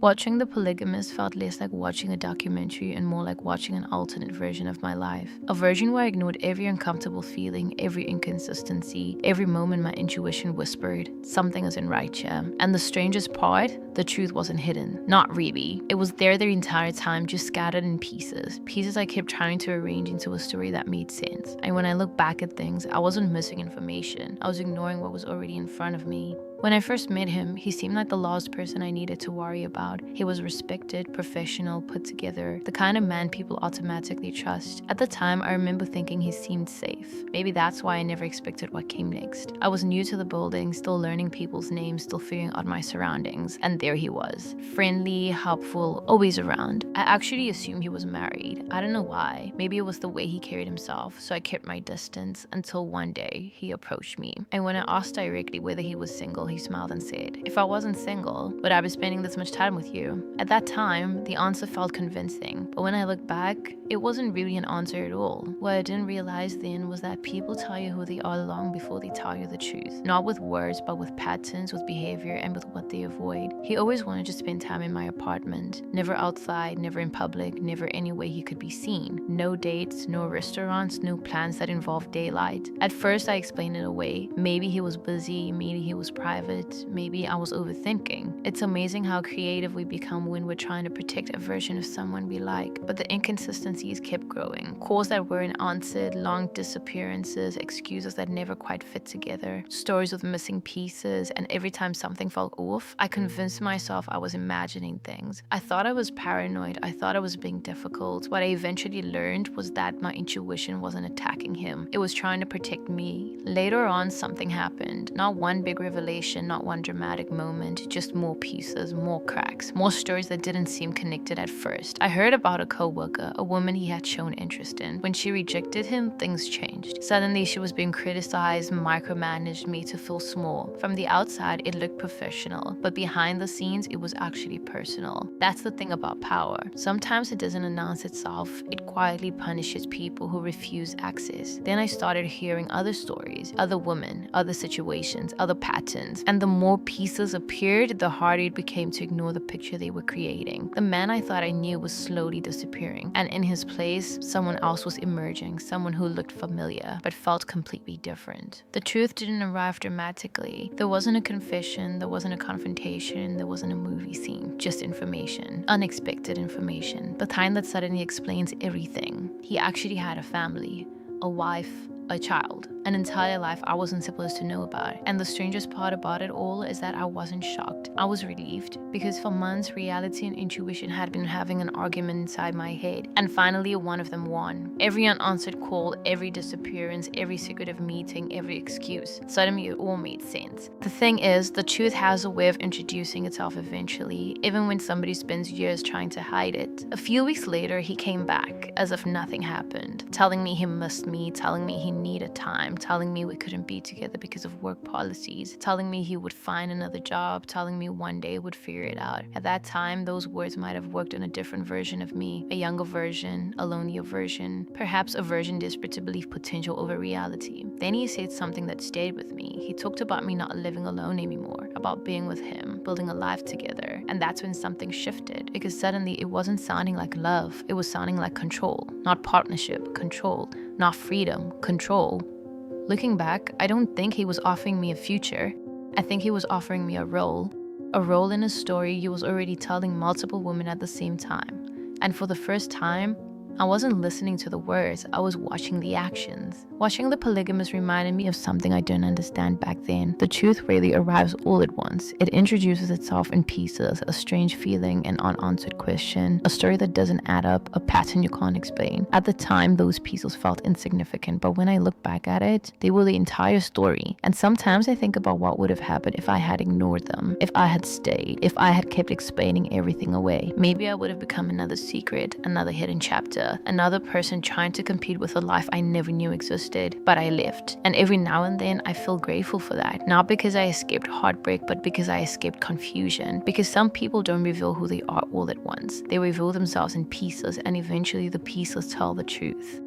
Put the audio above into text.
Watching The Polygamist felt less like watching a documentary and more like watching an alternate version of my life. A version where I ignored every uncomfortable feeling, every inconsistency, every moment my intuition whispered, something isn't right here. And the strangest part, the truth wasn't hidden. Not really. It was there the entire time, just scattered in pieces. Pieces I kept trying to arrange into a story that made sense. And when I look back at things, I wasn't missing information. I was ignoring what was already in front of me. When I first met him, he seemed like the last person I needed to worry about. He was respected, professional, put together, the kind of man people automatically trust. At the time, I remember thinking he seemed safe. Maybe that's why I never expected what came next. I was new to the building, still learning people's names, still figuring out my surroundings. And there he was. Friendly, helpful, always around. I actually assumed he was married. I don't know why. Maybe it was the way he carried himself, so I kept my distance until one day he approached me. And when I asked directly whether he was single, he smiled and said, "If I wasn't single, would I be spending this much time with you?" At that time, the answer felt convincing, but when I look back, it wasn't really an answer at all. What I didn't realize then was that people tell you who they are long before they tell you the truth. Not with words, but with patterns, with behavior, and with what they avoid. He always wanted to spend time in my apartment. Never outside, never in public, never any way he could be seen. No dates, no restaurants, no plans that involved daylight. At first, I explained it away. Maybe he was busy, maybe he was private, maybe I was overthinking. It's amazing how creative we become when we're trying to protect a version of someone we like. But the inconsistencies kept growing. Calls that weren't answered, long disappearances, excuses that never quite fit together, stories with missing pieces, and every time something felt off, I convinced myself I was imagining things. I thought I was paranoid. I thought I was being difficult. What I eventually learned was that my intuition wasn't attacking him. It was trying to protect me. Later on, something happened. Not one big revelation, not one dramatic moment, just more pieces, more cracks, more stories that didn't seem connected at first. I heard about a coworker, a woman he had shown interest in. When she rejected him, things changed. Suddenly, she was being criticized, micromanaged, made to feel small. From the outside, it looked professional, but behind the scenes, it was actually personal. That's the thing about power. Sometimes it doesn't announce itself. It quietly punishes people who refuse access. Then I started hearing other stories, other women, other situations, other patterns. And the more pieces appeared, the harder it became to ignore the picture they were creating. The man I thought I knew was slowly disappearing. And in his place, someone else was emerging, someone who looked familiar, but felt completely different. The truth didn't arrive dramatically. There wasn't a confession, there wasn't a confrontation, there wasn't a movie scene. Just information. Unexpected information. But kind that suddenly explains everything. He actually had a family, a wife, a child, an entire life I wasn't supposed to know about. And the strangest part about it all is that I wasn't shocked. I was relieved, because for months reality and intuition had been having an argument inside my head, and finally one of them won. Every unanswered call, every disappearance, every secretive meeting, every excuse. Suddenly it all made sense. The thing is, the truth has a way of introducing itself eventually, even when somebody spends years trying to hide it. A few weeks later, he came back, as if nothing happened, telling me he missed me, telling me he needed time, telling me we couldn't be together because of work policies, telling me he would find another job, telling me one day would figure it out. At that time, those words might have worked on a different version of me, a younger version, a lonelier version, perhaps a version desperate to believe potential over reality. Then he said something that stayed with me. He talked about me not living alone anymore, about being with him, building a life together. And that's when something shifted, because suddenly it wasn't sounding like love, it was sounding like control. Not partnership, control. Not freedom, control. Looking back, I don't think he was offering me a future. I think he was offering me a role in a story he was already telling multiple women at the same time. And for the first time, I wasn't listening to the words, I was watching the actions. Watching The Polygamist reminded me of something I didn't understand back then. The truth rarely arrives all at once. It introduces itself in pieces, a strange feeling, an unanswered question, a story that doesn't add up, a pattern you can't explain. At the time, those pieces felt insignificant, but when I look back at it, they were the entire story. And sometimes I think about what would have happened if I had ignored them, if I had stayed, if I had kept explaining everything away. Maybe I would have become another secret, another hidden chapter, another person trying to compete with a life I never knew existed, but I lived. And every now and then I feel grateful for that, not because I escaped heartbreak, but because I escaped confusion. Because some people don't reveal who they are all at once. They reveal themselves in pieces, and eventually the pieces tell the truth.